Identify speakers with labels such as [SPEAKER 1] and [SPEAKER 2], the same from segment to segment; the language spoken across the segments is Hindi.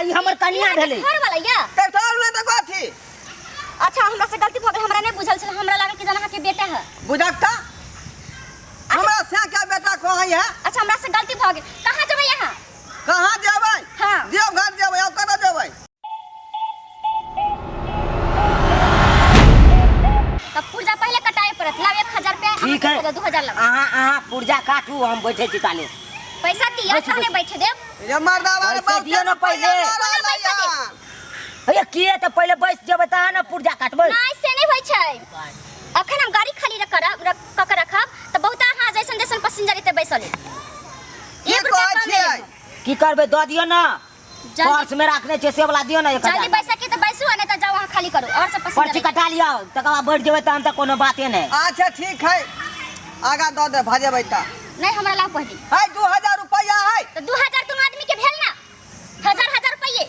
[SPEAKER 1] ई हमर कन्या भेलै
[SPEAKER 2] घर वाला या
[SPEAKER 3] पेट्रोल ले त कथी
[SPEAKER 2] अच्छा हमरा से गलती भ गेल हमरा नहीं बुझल छल हमरा लागल कि जना के बेटा है
[SPEAKER 3] बुझक त हमरा से के बेटा कहै है
[SPEAKER 2] अच्छा हमरा से गलती भ गेल कहां जेबै यहां
[SPEAKER 3] कहां जेबै
[SPEAKER 2] हां
[SPEAKER 3] देवघर जेबै अब कतऽ जेबै
[SPEAKER 2] तब पुर्जा पहले कटाए पड़त लाव 1000 रुपया
[SPEAKER 1] ठीक है
[SPEAKER 2] 2000 लग
[SPEAKER 1] अहाँ पुर्जा काटू हम बैठे छी ताले
[SPEAKER 2] पैसा दिया सामने बैठे देब
[SPEAKER 3] ये मर्दा वाले
[SPEAKER 1] पैसा दियो न पहिले अरे किए त पहिले बैठ जेबै त न पुर्जा काटबै
[SPEAKER 2] नहीं से नहीं होय छै अखन हम गाड़ी खाली रख रखब त बहुत अहाँ जैसन जैसन पैसेंजर एते बैसल
[SPEAKER 3] ये कहै छै
[SPEAKER 1] की करबै द दियो न पर्स में रखने छै से वाला दियो न 1000
[SPEAKER 2] जल्दी पैसा के त बैसू नहीं त जाओ वहां खाली करो और सब पैसेंजर
[SPEAKER 1] पर्ची कटा लियो तकर बाद बैठ जेबै तहन त कोनो बाते नहीं
[SPEAKER 3] अच्छा ठीक है आगा द दे भजेबै त
[SPEAKER 2] नहीं हमरा ला पहली
[SPEAKER 3] है 2000 रुपया है
[SPEAKER 2] तो 2000 तुम आदमी के भेल ना हजार रुपये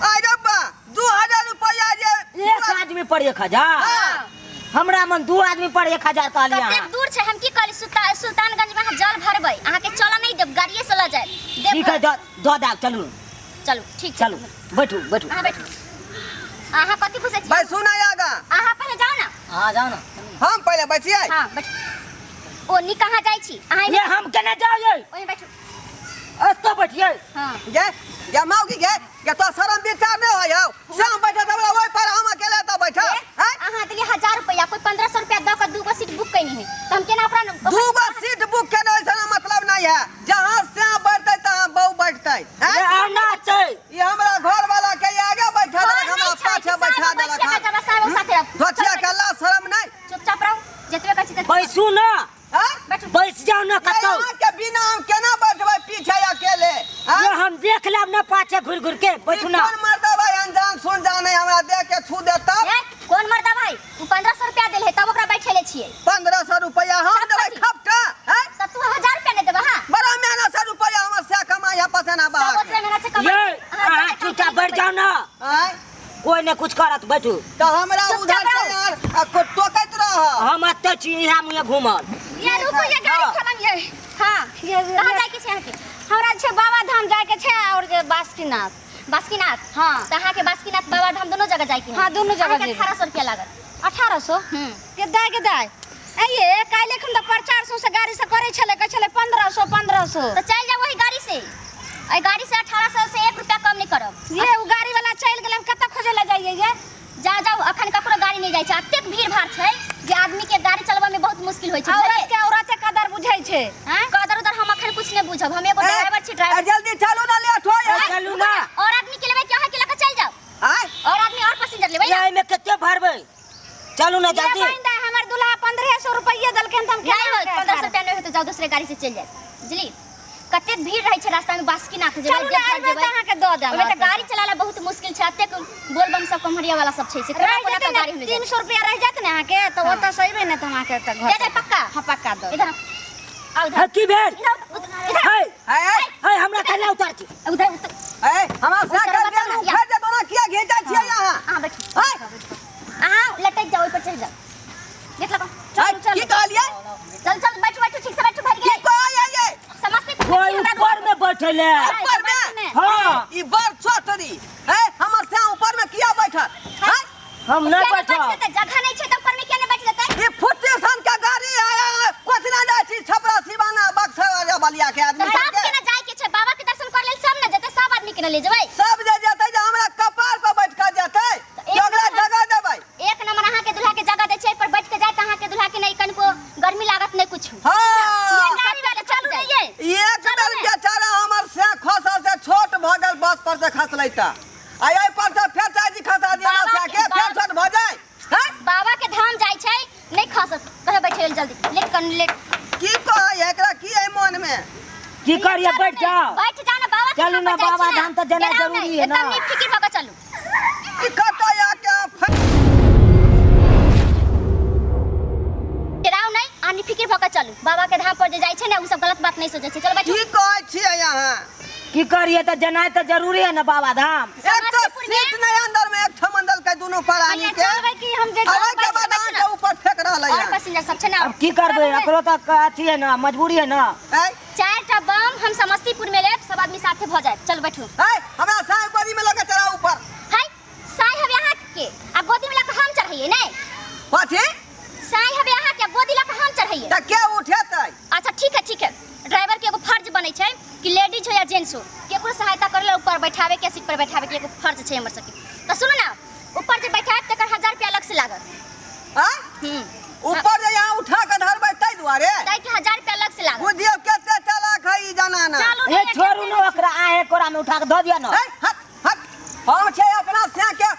[SPEAKER 3] आई रब्बा 2000 रुपया जे
[SPEAKER 1] एक आदमी पर 1000 हमरा मन दू आदमी पर 1000 कहलिया
[SPEAKER 2] कतेक दूर छै हम की करी सुल्तानगंज में जल भरबै अहाँ के चला नहीं देब गाड़िए से ल जाए
[SPEAKER 1] ठीक है द दा चलू
[SPEAKER 2] चलू ठीक छै
[SPEAKER 1] चलू बैठू बैठू
[SPEAKER 2] हां बैठू अहाँ कथि खुशे छी
[SPEAKER 3] भाई सुना आगा
[SPEAKER 2] अहाँ पहले जाओ ना
[SPEAKER 1] हां जाओ ना
[SPEAKER 3] हम पहले बैठिए
[SPEAKER 2] हां बैठू ओ नी कहां जाय छी अहाँ
[SPEAKER 1] ये हम केना जाइए
[SPEAKER 2] ओही बैठू
[SPEAKER 1] तो बैठिए
[SPEAKER 2] हां
[SPEAKER 3] गे मौगी गे तो शरम विचार नहीं होय शाम बैठा त ओइ पर हम अकेले त बैठा हैं
[SPEAKER 2] अहाँ दिली 1000 रुपया कोई 1500 रुपया द के दूगो सीट बुक कैनी है त हम केना ओकरा
[SPEAKER 3] दूगो सीट बुक केना ऐसा मतलब नहीं है जहां से बैठते तहां बहु बैठते हैं
[SPEAKER 1] ये आना छै
[SPEAKER 3] ये हमरा घर वाला के आगे बैठा देलक हमरा पाछे बैठा देलक सोचिया के अल्लाह शर्म नहीं
[SPEAKER 2] चुपचाप रहो जतबे कहै छी
[SPEAKER 1] बैसू ना
[SPEAKER 3] हैं
[SPEAKER 2] बैठू
[SPEAKER 1] बैस जाओ ना कतौ
[SPEAKER 3] यहाँ के बिना हम केना बैठबै पीछे अकेले
[SPEAKER 1] ये हम देख लेब ना पाछे घुर घुर के बैठू ना
[SPEAKER 3] कौन मर्दा भाई अनजान सुन जाने हमरा देख के छू दे तब
[SPEAKER 2] कौन मर्दा भाई तू 1500 रुपया देल है तब ओकरा बैठेले छियै
[SPEAKER 3] 1500 रुपया हम देबै खपटा हैं
[SPEAKER 2] तब तू 1000 रुपया नहीं देबा हां
[SPEAKER 3] बड़ा मेहनत से रुपया हमर से कमाई है पसना
[SPEAKER 2] सब
[SPEAKER 3] बाहर
[SPEAKER 2] ओतने मेहनत से
[SPEAKER 1] ये
[SPEAKER 2] कमाई
[SPEAKER 1] हां चुपचाप बैठ जाओ ना
[SPEAKER 3] हैं
[SPEAKER 1] कोई ने कुछ करत बैठू
[SPEAKER 3] तो हमरा उधर से यार को टोकत रह
[SPEAKER 1] हम अत्ते छी यहाँ मुहे घूमल
[SPEAKER 2] ये रुको ये गाड़ी खोलन ये हां कहां जाय के छै अहाँ के हमरा छै बाबा धाम जाय के छै और जे बासुकीनाथ हां त अहाँ के बासुकीनाथ बाबा धाम दोनों जगह जाय के हां दोनों जगह 1800 रुपया लागत 1800
[SPEAKER 4] के दाय के दाय ए काल एखन त 400 से गाड़ी से करे छले कह छले 1500
[SPEAKER 2] तो चल जा वही गाड़ी से ए गाड़ी से 1800 से 1 रुपया कम नहीं करब
[SPEAKER 4] ये उ गाड़ी वाला चल गेल कत खोजे ले जाइए ये
[SPEAKER 2] जाओ अखन ककरो गाड़ी नहीं जाय छै अतेक भीड़ भाड़ छै जे आदमी के गाड़ी चलबा में बहुत मुश्किल होय छै
[SPEAKER 4] औरत के कदर बुझाई छै
[SPEAKER 2] हां कदर उधर हम अखन कुछ नहीं बुझब हम एगो ड्राइवर छी ड्राइवर
[SPEAKER 3] जल्दी चलो ना लेट हो
[SPEAKER 1] चलू ना
[SPEAKER 2] और आदमी के लेबै कि अहाँ के लेके चल जाओ
[SPEAKER 3] हैं
[SPEAKER 2] और आदमी और पैसेंजर लेबै
[SPEAKER 1] ये में केते भरबै चलू ना जल्दी
[SPEAKER 4] हमर दुल्हा 1500 रुपया दलके हम क्या
[SPEAKER 2] नहीं हो 1500 रुपया नहीं हो तो जाओ दूसरे गाड़ी से चल जाए बुझली कते भीड़ रहै छै रास्ता में बासुकीनाथ जेबै
[SPEAKER 4] अहाँ के द देब
[SPEAKER 2] ओमे त गाड़ी चलाला बहुत मुश्किल छै अतेक बोलबम सब कमरिया वाला सब छै से कोना कोना गाड़ी में
[SPEAKER 4] 300 रुपया रह जात ने अहाँ के तो ओता सहीबे ने त अहाँ के त घर
[SPEAKER 2] दे दे पक्का
[SPEAKER 4] हां पक्का दो
[SPEAKER 2] इधर आओ
[SPEAKER 1] है की भेल
[SPEAKER 2] इधर
[SPEAKER 1] है हमरा कन्या उतार छी
[SPEAKER 2] उधर
[SPEAKER 3] ए हमरा से कर दे उठा दे दोना किया घेचा छियै यहां
[SPEAKER 2] हां बैठ हां लटक जाओ ऊपर चढ़ जा देख लो
[SPEAKER 3] चल की कहलिए
[SPEAKER 2] चल बैठ ठीक से बैठ भाग
[SPEAKER 3] की
[SPEAKER 2] गए
[SPEAKER 3] कहै ये
[SPEAKER 2] समस्तीपुर
[SPEAKER 1] कोई ऊपर में बैठले
[SPEAKER 3] ऊपर में
[SPEAKER 1] हां
[SPEAKER 3] ई बार चौतरी है हमर से ऊपर में किया बैठल हैं
[SPEAKER 1] हम नहीं बैठो
[SPEAKER 2] जगह नहीं छै त ऊपर में क्या नहीं बैठ जाता
[SPEAKER 3] ये फुट्टी सन का गाड़ी है कुछ ना जाय छी छपरा सिवाना बक्सर बलिया के आदमी
[SPEAKER 2] सब के ना जाय के छै बाबा के दर्शन कर लेल सब ना जेते सब आदमी के ना ले जेबै
[SPEAKER 3] सब जे जेतै जे हमरा कपार पर बैठ के जेतै ओकरा जगह देबै
[SPEAKER 2] एक नंबर अहाँ के दुल्हा के जगह दे छै पर बैठ के जाय त अहाँ के दुल्हा के नहीं कनको गर्मी लागत नहीं कुछ
[SPEAKER 3] हां
[SPEAKER 2] गाड़ी वाले चलू नहीं ये
[SPEAKER 3] एक बेर बेचारा हमर से खसल से छोट भ गेल बस पर से खसलै त आई पर से फेर चाची खसा दिया से के फेर छोट भ जाय हैं
[SPEAKER 2] बाबा के धाम जाय छै नहीं खसत कहे बैठे जल्दी लेट कर लेट
[SPEAKER 3] की कहै एकरा की है मन में
[SPEAKER 1] की करिए बैठ जाओ
[SPEAKER 2] बैठ जा ना बाबा
[SPEAKER 1] चलू ना बाबा धाम तो जाना जरूरी है ना
[SPEAKER 2] एकदम निफिकिर होकर चलू
[SPEAKER 3] ई कतय आके
[SPEAKER 2] डराओ नहीं आनी फिकिर होकर चलू बाबा के धाम पर जे जाय छै ना उ सब गलत बात नहीं सोचे छै चलो बैठो
[SPEAKER 3] की कहै छियै यहाँ
[SPEAKER 1] की करिए तो जाना तो जरूरी है ना बाबा धाम
[SPEAKER 3] एक तो सीट नहीं अंदर में एक ठमंडल के दोनों प्राणी के
[SPEAKER 4] चलबै कि हम जे
[SPEAKER 3] अरे के बाद के ऊपर फेंक रहलै
[SPEAKER 2] और पैसेंजर सब छै ना
[SPEAKER 1] अब की करबे एकरो तो अथी है ना मजबूरी है ना
[SPEAKER 3] हैं
[SPEAKER 2] चार टा अच्छा बम हम समस्तीपुर में लेब सब आदमी साथे भ जाए चल बैठो
[SPEAKER 3] है हमरा साहब गोदी में लगे चढ़ा ऊपर
[SPEAKER 2] हाय साई हवे यहाँ के आ गोदी में लेके हम चढ़ाइए नहीं
[SPEAKER 3] पाछे
[SPEAKER 2] साई हवे यहाँ के गोदी लेके हम चढ़ाइए
[SPEAKER 3] त के उठेतै
[SPEAKER 2] अच्छा ठीक है ड्राइवर के एगो फर्ज बनै छै कि लेडीज हो या जेंट्स हो केकरो सहायता करले ऊपर बैठावे के सीट पर बैठावे के एगो फर्ज छै हमर सबके तो सुनो ना ऊपर जे बैठाए तकर 1000 रुपया अलग से लागत
[SPEAKER 3] हैं ऊपर जे यहाँ उठा के धरबै तै दुआरे
[SPEAKER 2] तै के 1000 रुपया अलग से लागत
[SPEAKER 3] बुझियो केते चालाक है ई जनाना
[SPEAKER 2] चलू
[SPEAKER 1] ए छोड़ू न ओकरा आहे कोरा में उठा के द दिया न
[SPEAKER 3] है हट हट हम छै अपना से के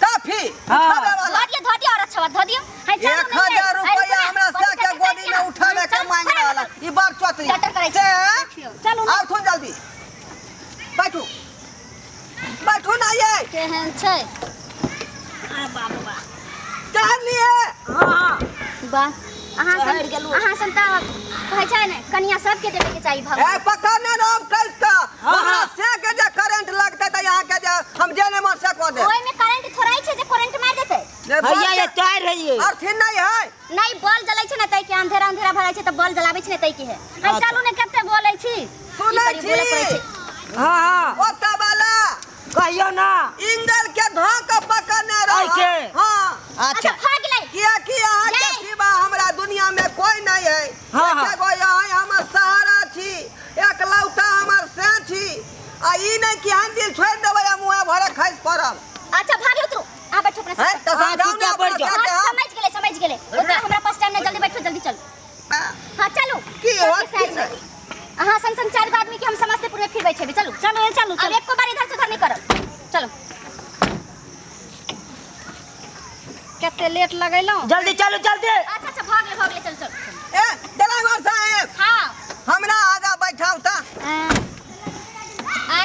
[SPEAKER 3] काफी उठावे वाला
[SPEAKER 2] धो दियो और अच्छा धो दियो हाय चलू
[SPEAKER 3] 1000 रुपया हमरा से के गोदी में उठावे के मांग वाला ई बार चौतरी से
[SPEAKER 2] चलू
[SPEAKER 3] आउ थो जल्दी बैठू बैठू ना ये
[SPEAKER 2] केहन छै
[SPEAKER 1] आ बाबू बा
[SPEAKER 3] चढ़ लिए
[SPEAKER 1] हां
[SPEAKER 2] बा अहाँ
[SPEAKER 1] चढ़
[SPEAKER 2] सब
[SPEAKER 1] गेलू।
[SPEAKER 2] अहाँ संता कहै छै ने कनिया सबके देवे के चाहिए
[SPEAKER 3] ए
[SPEAKER 2] भगवान
[SPEAKER 3] पकड़ने नाम कैस का
[SPEAKER 1] हाँ,
[SPEAKER 3] हमरा
[SPEAKER 1] हाँ।
[SPEAKER 3] से के जे करंट लगतै त यहाँ के जे हम जेने में से को दे
[SPEAKER 2] ओइ में करंट थोड़ाई छै जे करंट मार देतै
[SPEAKER 1] भैया ये टायर है ये
[SPEAKER 3] और फिर नहीं है
[SPEAKER 2] नहीं बॉल जलै छै ने तै के अंधेरा अंधेरा भराय छै त बॉल जलाबै छै ने तै के है हाय
[SPEAKER 1] अच्छा।
[SPEAKER 2] चलू ने कते बोलै छी
[SPEAKER 3] सुनै
[SPEAKER 2] ई करी बोले पड़ै
[SPEAKER 3] छी
[SPEAKER 2] छै
[SPEAKER 1] हां हां
[SPEAKER 3] ओता वाला
[SPEAKER 1] कहियो ना
[SPEAKER 3] इंगल के धोक पकड़ने
[SPEAKER 1] आई
[SPEAKER 3] रहो
[SPEAKER 1] के?
[SPEAKER 3] हां
[SPEAKER 2] अच्छा भाग गेलै
[SPEAKER 3] किया कि यहाँ के
[SPEAKER 2] नहीं।
[SPEAKER 3] सिवा हमरा दुनिया में कोई नहीं है
[SPEAKER 1] हाँ, हाँ।
[SPEAKER 3] एके गो यहाँ हमर सहारा छी एकलौता हमर से छी आ ई नहीं कि हम दिल छोड़ देबै आ मुंह भरे खैस पड़ब
[SPEAKER 2] अच्छा भाग उतरो आ बैठो अपना
[SPEAKER 3] है
[SPEAKER 2] साथ
[SPEAKER 3] त
[SPEAKER 1] हाँ,
[SPEAKER 3] समझाओ
[SPEAKER 1] चुपचाप
[SPEAKER 3] ना
[SPEAKER 1] बैठ जाओ।
[SPEAKER 3] अपना
[SPEAKER 2] हाँ,
[SPEAKER 3] के
[SPEAKER 2] समझ गेले उतना हमरा पास टाइम नहीं जल्दी बैठो जल्दी चलो
[SPEAKER 3] हम।
[SPEAKER 2] हां चलो
[SPEAKER 3] की
[SPEAKER 2] सबके
[SPEAKER 3] होत
[SPEAKER 2] साथ
[SPEAKER 3] की
[SPEAKER 2] में।
[SPEAKER 3] नहीं
[SPEAKER 2] अहाँ संग चार गो आदमी के हम समस्तीपुर में फिर बैठे चलो चलो चलो अब एक को बार इधर से उधर नहीं करब चलो
[SPEAKER 4] कते लेट लगैलो
[SPEAKER 1] जल्दी चलो जल्दी
[SPEAKER 2] अच्छा भाग ले चल चल
[SPEAKER 3] ए ड्राइवर साहब
[SPEAKER 2] हां
[SPEAKER 3] हमरा आगा बैठाओ त
[SPEAKER 2] आ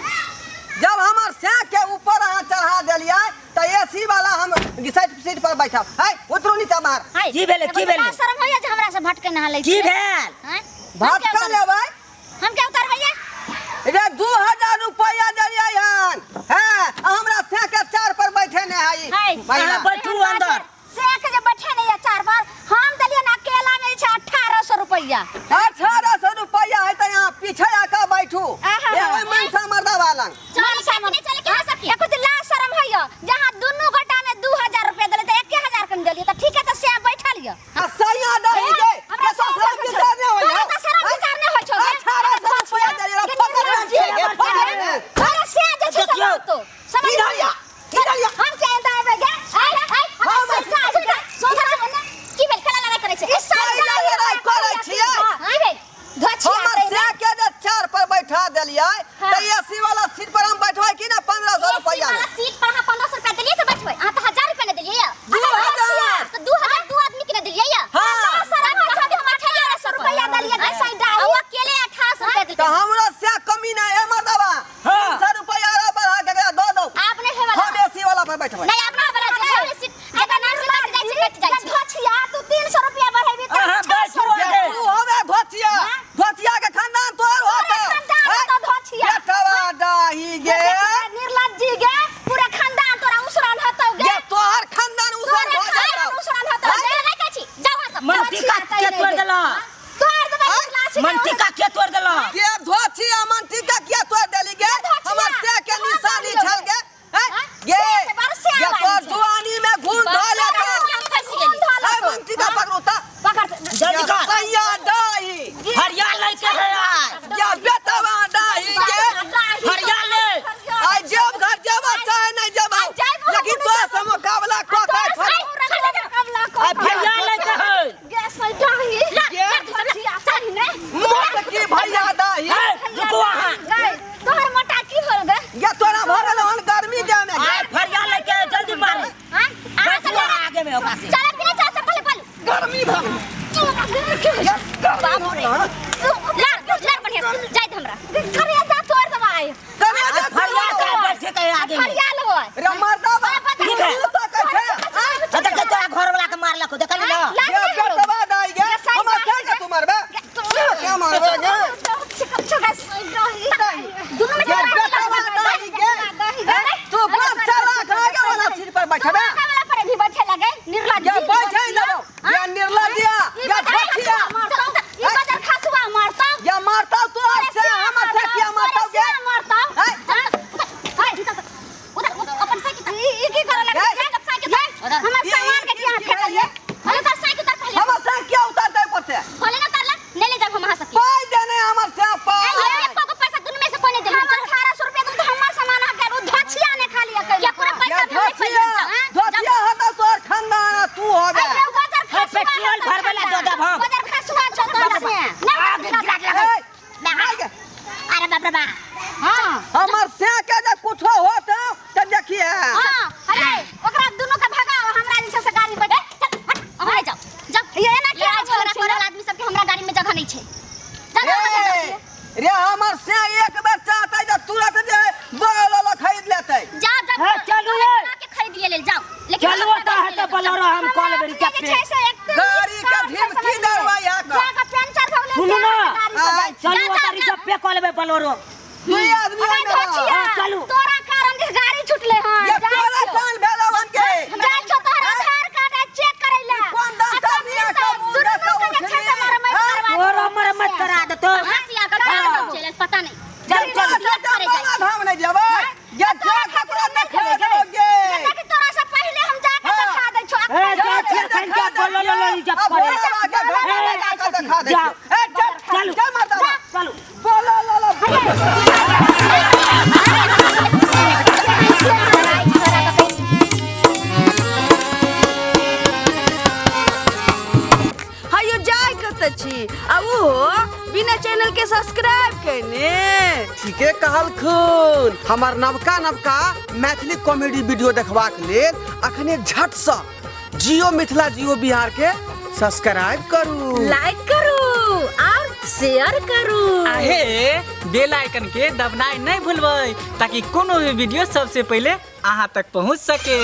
[SPEAKER 3] जब हमर से के ऊपर अहाँ चढ़ा देलिए त एसी वाला हम सीट पर बैठाओ है उतरू नीचा बाहर
[SPEAKER 2] हाय
[SPEAKER 1] की भेले, की भेले?
[SPEAKER 2] शर्म होइया जे हमरा से भटके नहा लै
[SPEAKER 1] की भेल
[SPEAKER 2] हैं
[SPEAKER 3] भटका लेबै
[SPEAKER 2] हम क्या उतारबैया
[SPEAKER 3] रे 2000 रुपया देलिए हन है हमरा से के चार पर बैठे ने है
[SPEAKER 2] हाय
[SPEAKER 1] अहाँ बैठू अंदर
[SPEAKER 2] से के जे बैठे नहीं है चार पर हम दलिए ना अकेला में छै 1800 रुपया
[SPEAKER 3] 1800 रुपया है त यहाँ पीछे आका बैठू
[SPEAKER 2] आहा।
[SPEAKER 3] ए ओइ मनसा मर्दा वाला
[SPEAKER 2] चल सामने नहीं चले के सकती एको दिन ला शर्म होइया जहां दोनों गोटा में 2000 रुपया देले त 1000 कम देलिए त ठीक है त से बैठा लियो
[SPEAKER 3] आ सैया दही के
[SPEAKER 2] हमरा
[SPEAKER 3] के शरम विचार ने होय
[SPEAKER 2] तोरा त शरम विचार ने होय छौ
[SPEAKER 3] 1800 रुपया देलिए पकड़ के पकड़
[SPEAKER 2] अरे से जे छै
[SPEAKER 1] देखियौ।
[SPEAKER 2] सब तो समझ
[SPEAKER 3] इधरिया इधरिया
[SPEAKER 2] हम के अंदर आबे गे हम सरकार सोधर से की भेल खेला लड़ाई करे छै इस साल
[SPEAKER 3] लड़ाई करे छियै।
[SPEAKER 2] हां भेल धछिया
[SPEAKER 3] हमर से के जे चार पर बैठा देलिए त एसी वाला सीट पर हम बैठबै कि ना 1500 रुपया
[SPEAKER 2] वाला सीट पर हम 1500 रुपया देलिए से बैठबै आ त 1000 रुपया ने देलिए या
[SPEAKER 3] 2000
[SPEAKER 2] तो 2000 दो आदमी के ने देलिए या
[SPEAKER 3] हाँ।
[SPEAKER 2] सर हम कहा हम 1800 रुपया देलिए नहीं सही डाल वो अकेले 1800 रुपया
[SPEAKER 3] त
[SPEAKER 2] देलिए
[SPEAKER 3] हमरा से कमी ना है मर्दवा
[SPEAKER 1] हाँ।
[SPEAKER 3] 500 रुपया और बढ़ा के एकरा दो दो
[SPEAKER 2] आपने है वाला
[SPEAKER 3] हम एसी वाला पर बैठबै
[SPEAKER 2] नहीं आपना वाला जे सीट जेका नाम से बैठ जाई छै धछिया तू 300 रुपया बढ़ेबी त
[SPEAKER 1] अहाँ बैठू आगे
[SPEAKER 3] तू होवे धोतिया धोतिया के खानदान तोहर होता
[SPEAKER 2] खानदान तो धछिया
[SPEAKER 3] बेटवा दाही गे
[SPEAKER 2] निर्लज्जी गे पूरा खानदान तोरा उसरान हतौ गे
[SPEAKER 3] ये तोहर खानदान उसर हो जाता
[SPEAKER 2] उसरान हतौ गे नहीं कहै छी जाओ सब
[SPEAKER 1] मनती का के तोड़ देला
[SPEAKER 2] तोड़ देबै लाश
[SPEAKER 1] मनती का के तोड़ देला
[SPEAKER 3] ये धोतिया मनती का किया तोड़ देली गे हमर से के निशानी छल गे गे ये तो जुआनी में घून ढाले तो ए मनती का पकड़ोता
[SPEAKER 1] जल्दी कर
[SPEAKER 3] सैया दाही
[SPEAKER 1] हरिया लेके है आज
[SPEAKER 3] या बेटवा दाही गे
[SPEAKER 1] हरियाले
[SPEAKER 3] आई जब घर जब चाहे नहीं जब लेकिन तो से मुकाबला को कर
[SPEAKER 1] आ भैया लेके है
[SPEAKER 3] मोट की भैया दाही
[SPEAKER 1] रुको वहां
[SPEAKER 2] तोहर मोटा की होल गे
[SPEAKER 3] ये तोरा भरल हन गर्मी दे में
[SPEAKER 1] आ भैया लेके जल्दी मार बैठो आगे में होगा से
[SPEAKER 2] चल अपने चल से पहले
[SPEAKER 3] गर्मी भर
[SPEAKER 2] बाप रे लड़ बढ़िया जाए बाप रे बाप
[SPEAKER 4] हां
[SPEAKER 3] हमर से के जे कुछो होत त देखिए
[SPEAKER 2] हां अरे ओकरा दोनों का भगाओ हमरा जे से गाड़ी बैठ चल हट हमरे जाओ जाओ ये ना क्या झगड़ा करल आदमी सब के हमरा गाड़ी में जगह नहीं छे
[SPEAKER 3] रे हमर से एक बार चाहता जे तुरंत जे बगल वाला खरीद लेतै
[SPEAKER 2] जा जा
[SPEAKER 1] चलू रे
[SPEAKER 2] के खरीद ले जाओ लेकिन
[SPEAKER 1] चलू तो है तो बोलेरो हम कॉल बेरी के
[SPEAKER 3] गाड़ी का भीम की दरवाया का
[SPEAKER 2] का पंचर भगले
[SPEAKER 1] सुनू ना चलू तारी सब पे कॉल बे बोलेरो
[SPEAKER 3] दुई आदमी
[SPEAKER 1] चलू
[SPEAKER 2] तोरा कारण के गाड़ी छुटले हां
[SPEAKER 3] ये तोरा कौन भेलवन के
[SPEAKER 2] जाय छ तोरा आधार कार्ड चेक करैला
[SPEAKER 3] कौन दाता दिया का मुंडा का उठली
[SPEAKER 1] और मरम्मत करा दे तो
[SPEAKER 2] हसिया का चले पता नहीं
[SPEAKER 1] चल चल
[SPEAKER 3] हम नहीं जेबै ये जा ककरा न खरीदोगे
[SPEAKER 2] कि तोरा से पहले हम जाके दिखा दे छो
[SPEAKER 1] ए जा खन के बोलेरो जब करे
[SPEAKER 3] दिखा दे ए चल चल मरदा
[SPEAKER 1] चलू
[SPEAKER 3] बोलो लो
[SPEAKER 4] हायो जाय कत छी आ वो बिना चैनल के सब्सक्राइब करने
[SPEAKER 3] ठीके कहलखुन हमार नवका मैथिली कॉमेडी वीडियो देखबाक लेल अखने झट से जियो मिथिला जियो बिहार के सब्सक्राइब करू
[SPEAKER 4] लाइक करू और शेयर करू
[SPEAKER 5] आहे बेल आइकन के दबनाई नहीं भूलबै ताकि कोनो भी वीडियो सबसे पहले अहाँ तक पहुंच सके।